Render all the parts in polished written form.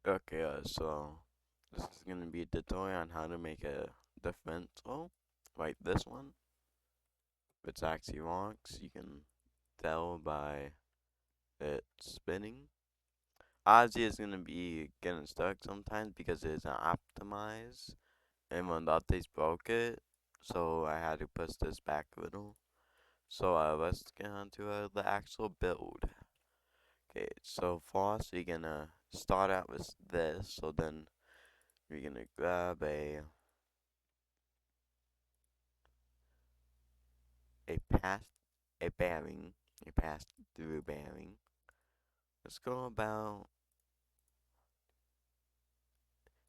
Okay, so this is gonna be a tutorial on how to make a differential, like this one. If it's actually works, you can tell by it spinning. Obviously, it's gonna be getting stuck sometimes because it isn't optimized, and when the updates broke it, so I had to push this back a little. So let's get on to the actual build. Okay, so first we're gonna start out with this. So then we're gonna grab a pass a bearing, a pass through bearing. Let's go about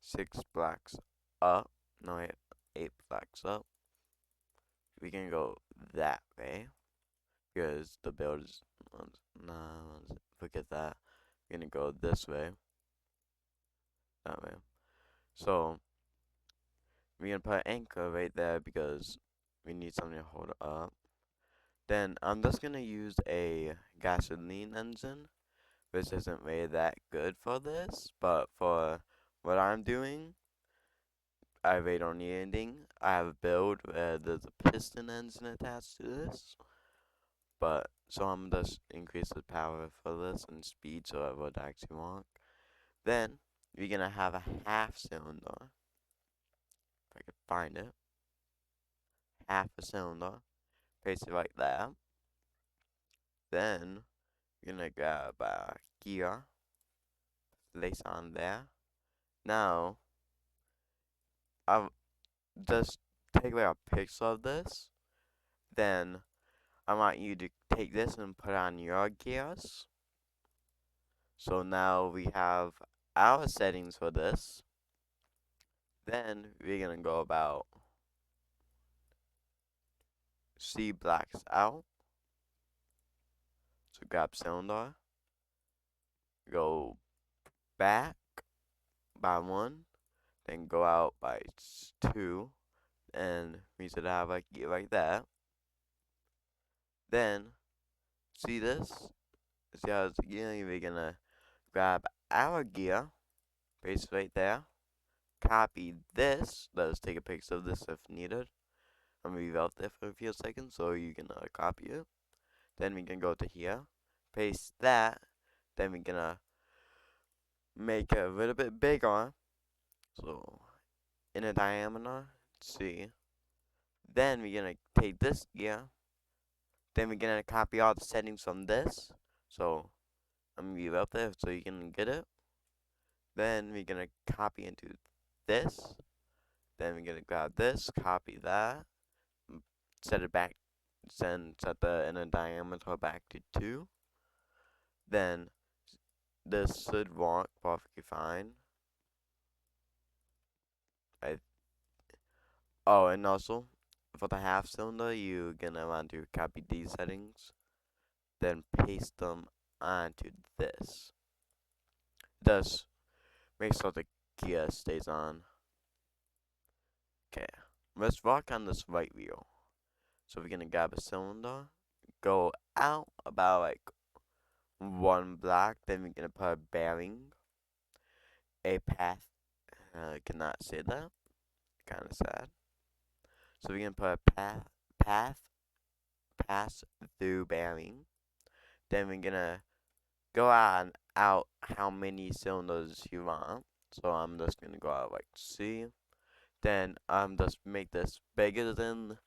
6 blocks up. No, wait, 8 blocks up. We can go that way because the build is. Nah, forget that. We're gonna go this way, that way. So we're gonna put anchor right there because we need something to hold it up. Then I'm just gonna use a gasoline engine, which isn't really that good for this, but for what I'm doing, I really don't need anything. I have a build where there's a piston engine attached to this, but so I'm just increase the power for this and speed so it would actually work. Then you're gonna have a half cylinder, if I can find it, half a cylinder, place it like that. Then you're gonna grab a gear, place on there. Now I'll just take like a picture of this. Then I want you to take this and put on your gears. So now we have our settings for this. Then we're gonna go about C blocks out. So grab cylinder, go back by one, then go out by two, and we should have a gear like that. Then see this? See how it's gear? We're gonna grab our gear, paste it right there. Copy this. Let's take a picture of this if needed. I'm gonna leave it out there for a few seconds so you can copy it. Then we can go to here, paste that. Then we're gonna make it a little bit bigger. So in a diameter, see. Then we're gonna take this gear. Then we're gonna copy all the settings from this. So I'm gonna leave it up there so you can get it. Then we're gonna copy into this. Then we're gonna grab this, copy that, set it back, set the inner diameter back to 2. Then this should work perfectly fine. I, oh, and also for the half cylinder, you're gonna want to copy these settings, then paste them onto this. Thus, make sure the gear stays on. Okay, let's rock on this right wheel. So we're gonna grab a cylinder, go out about like 1 block, then we're gonna put a bearing, a path. I cannot say that. Kind of sad. So we're gonna put a path, pass through bearing. Then we're gonna go on out how many cylinders you want. So I'm just gonna go out like C. Then just make this bigger than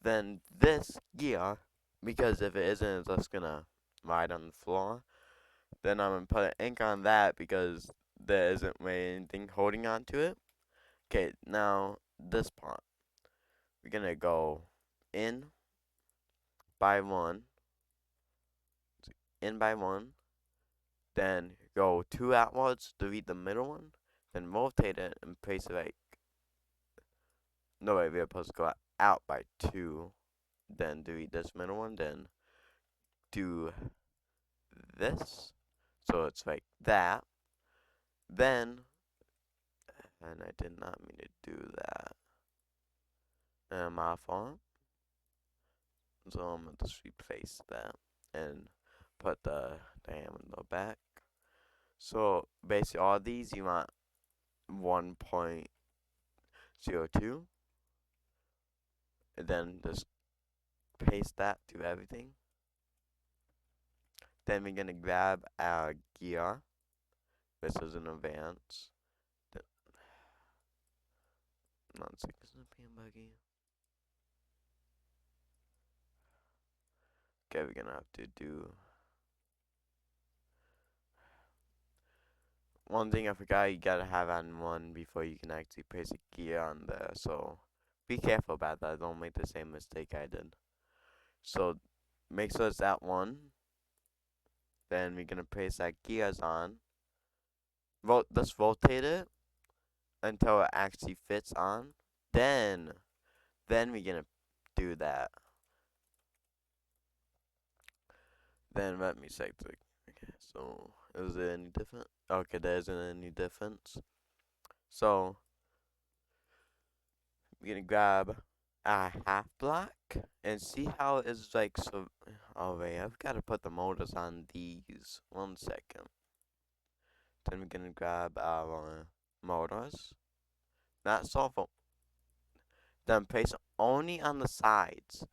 this gear because if it isn't, it's just gonna ride on the floor. Then I'm gonna put an ink on that because there isn't really anything holding on to it. Okay, now this part. We're gonna go in by one, in by one, then go 2 outwards, delete the middle one, then rotate it and place it like, no wait, we're supposed to go out by 2, then delete this middle one, then do this, so it's like that. Then, and I did not mean to do that, my fault, so I'm gonna just replace that and put the diameter back. So basically all these you want 1.02, and then just paste that to everything. Then we're gonna grab our gear. This is an advance. Not six being buggy. Okay, we're gonna have to do one thing I forgot. You gotta have on one before you can actually place a gear on there. So be careful about that. Don't make the same mistake I did. So make sure it's at one. Then we're gonna place our gears on. Let's rotate it until it actually fits on. Then, then we're gonna do that. Then let me check the. Okay, so is there any different? Okay, there isn't any difference. So we're gonna grab a half block and see how it's like. So, oh wait, I've got to put the motors on these. 1 second. Then we're gonna grab our motors. Not sulfur. Then place only on the sides.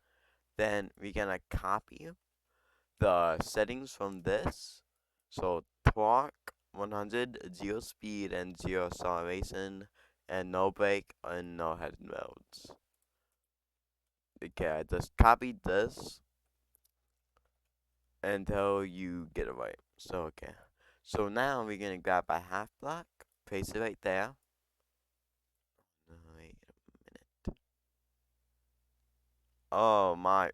Then we're gonna copy the settings from this. So torque 100, 0 speed and 0 acceleration, and no brake and no head modes. Okay, I just copied this until you get it right. So okay. So now we're gonna grab a half block, place it right there. Wait a minute. Oh my,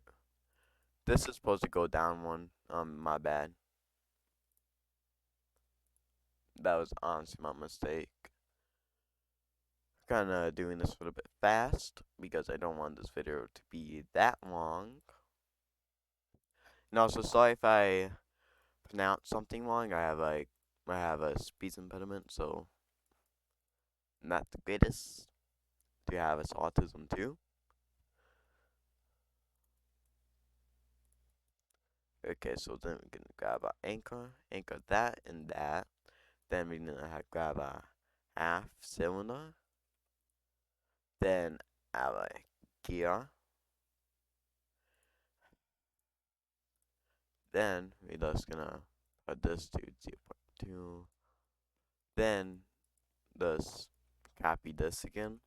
this is supposed to go down one. My bad. That was honestly my mistake. Kinda doing this a little bit fast because I don't want this video to be that long. And also sorry if I pronounce something wrong. I have a speech impediment, so not the greatest. Do you have this autism too? Okay, so then we're gonna grab our anchor that and that. Then we're gonna grab a half cylinder. Then our gear. Then we're just gonna put this to 0.2. Then just copy this again.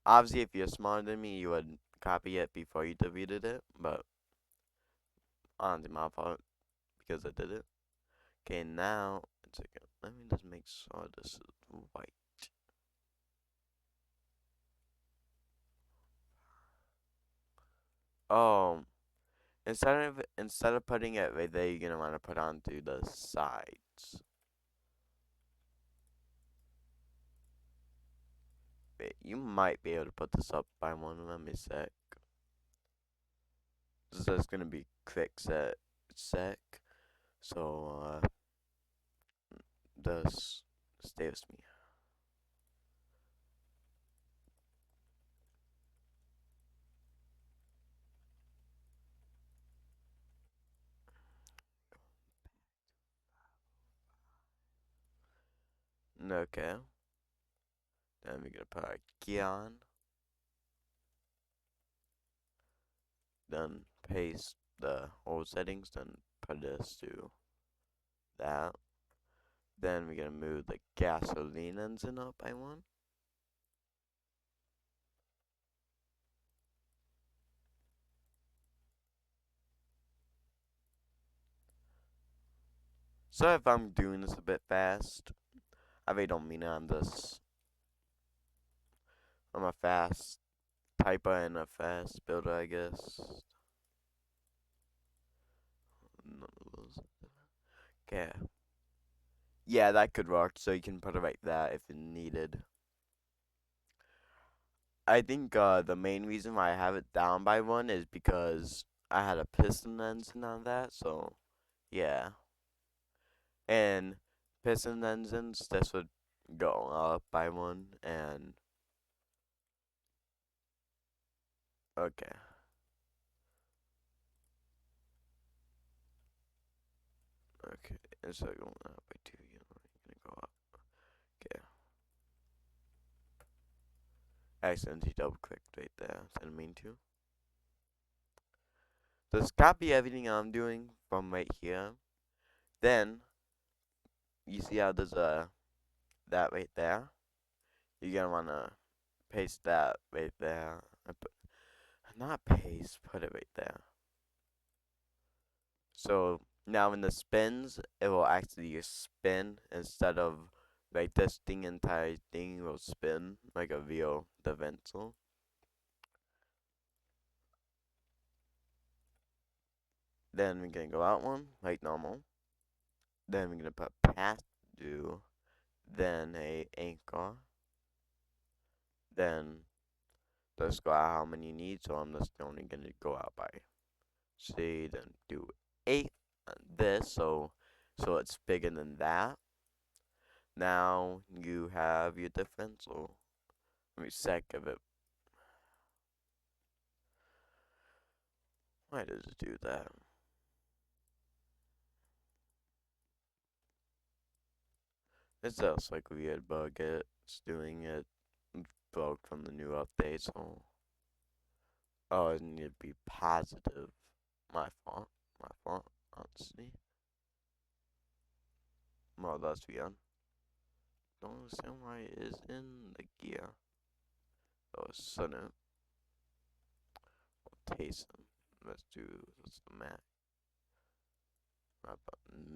Obviously, if you're smarter than me, you would copy it before you deleted it, but honestly, my fault because I did it. Okay, now, let me just make sure this is white. Oh, instead of putting it right there, you're gonna want to put onto the sides. Wait, you might be able to put this up by one. Let me sec. This is gonna be quick sec. So just stay with me. Okay. Then we're gonna put our key on. Then paste the old settings. Then put this to that. Then we're gonna move the gasoline engine up by one. So if I'm doing this a bit fast, I really don't mean it. I'm a fast typer and a fast builder, I guess. None of those. Okay. Yeah, that could work. So you can put it right there if needed. I think the main reason why I have it down by one is because I had a piston engine on that. So yeah, and piston engines this would go up by one. And okay. Okay. instead of going up by 2, you're gonna go up. Okay. I accidentally double clicked right there. Didn't mean to. Just copy everything I'm doing from right here. Then you see how there's that right there. You're gonna wanna paste that right there. Not paste, put it right there. So now when the spins, it will actually spin instead of like this thing entire thing will spin like a real Differential. Then we're gonna go out one like normal. Then we're gonna put past due, then a anchor, then just go out how many you need. So I'm just only gonna go out by C, then do 8 on this, so it's bigger than that. Now you have your differential. Let me sec of it. Why does it do that? It's just like a weird bug. It's doing it broke from the new update, so oh, it need to be positive. My fault. My fault. Honestly. Well, that's weird. Don't understand why it is in the gear. Oh, sudden rotation. Let's do what's the max?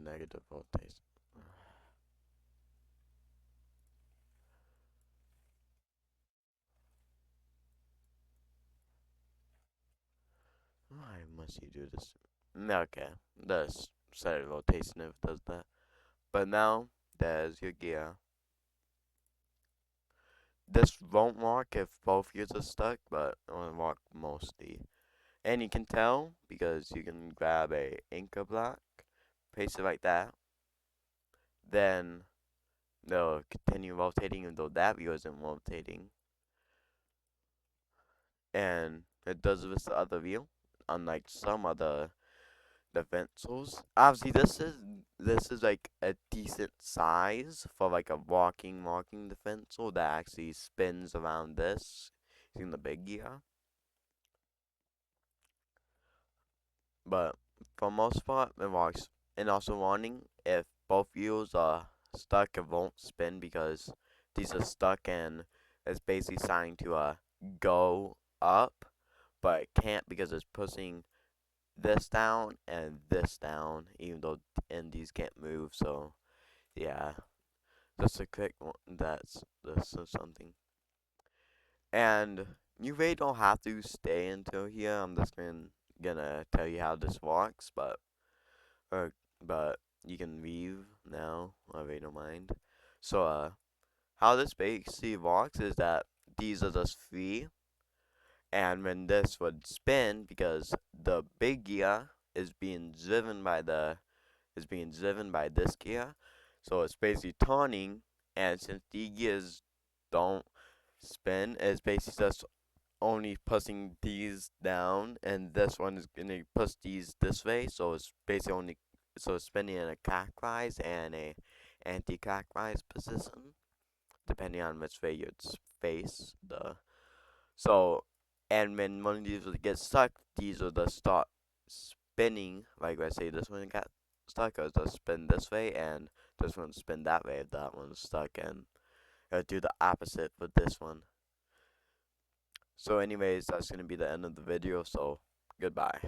Negative rotation. Why must you do this? Okay, let's set a rotation if it does that. But now there's your gear. This won't work if both gears are stuck, but it will work mostly. And you can tell because you can grab a anchor block, paste it like that, then they'll continue rotating even though that wheel isn't rotating. And it does with the other wheel, unlike some other Differentials. Obviously, this is like a decent size for like a walking differential that actually spins around this using the big gear. But for most part, it works. And also warning, if both wheels are stuck, it won't spin because these are stuck and it's basically starting to go up, but it can't because it's pushing this down, even though and these can't move. So yeah, just a quick one. That's this is something. And you really don't have to stay until here. I'm just gonna tell you how this works, uh, but you can leave now. I really don't mind. So how this basically works is that these are just free, and when this would spin, because the big gear is being driven by this gear, so it's basically turning, and since the gears don't spin, it's basically just only pushing these down, and this one is gonna push these this way, so it's basically only it's spinning in a clockwise and a anti-clockwise position, depending on which way you face the so, and when one of these would get stuck, these will just start spinning. Like let's say this one got stuck, it'll just spin this way, and this one spin that way if that one's stuck, and it'll do the opposite with this one. So anyways, that's gonna be the end of the video, so goodbye.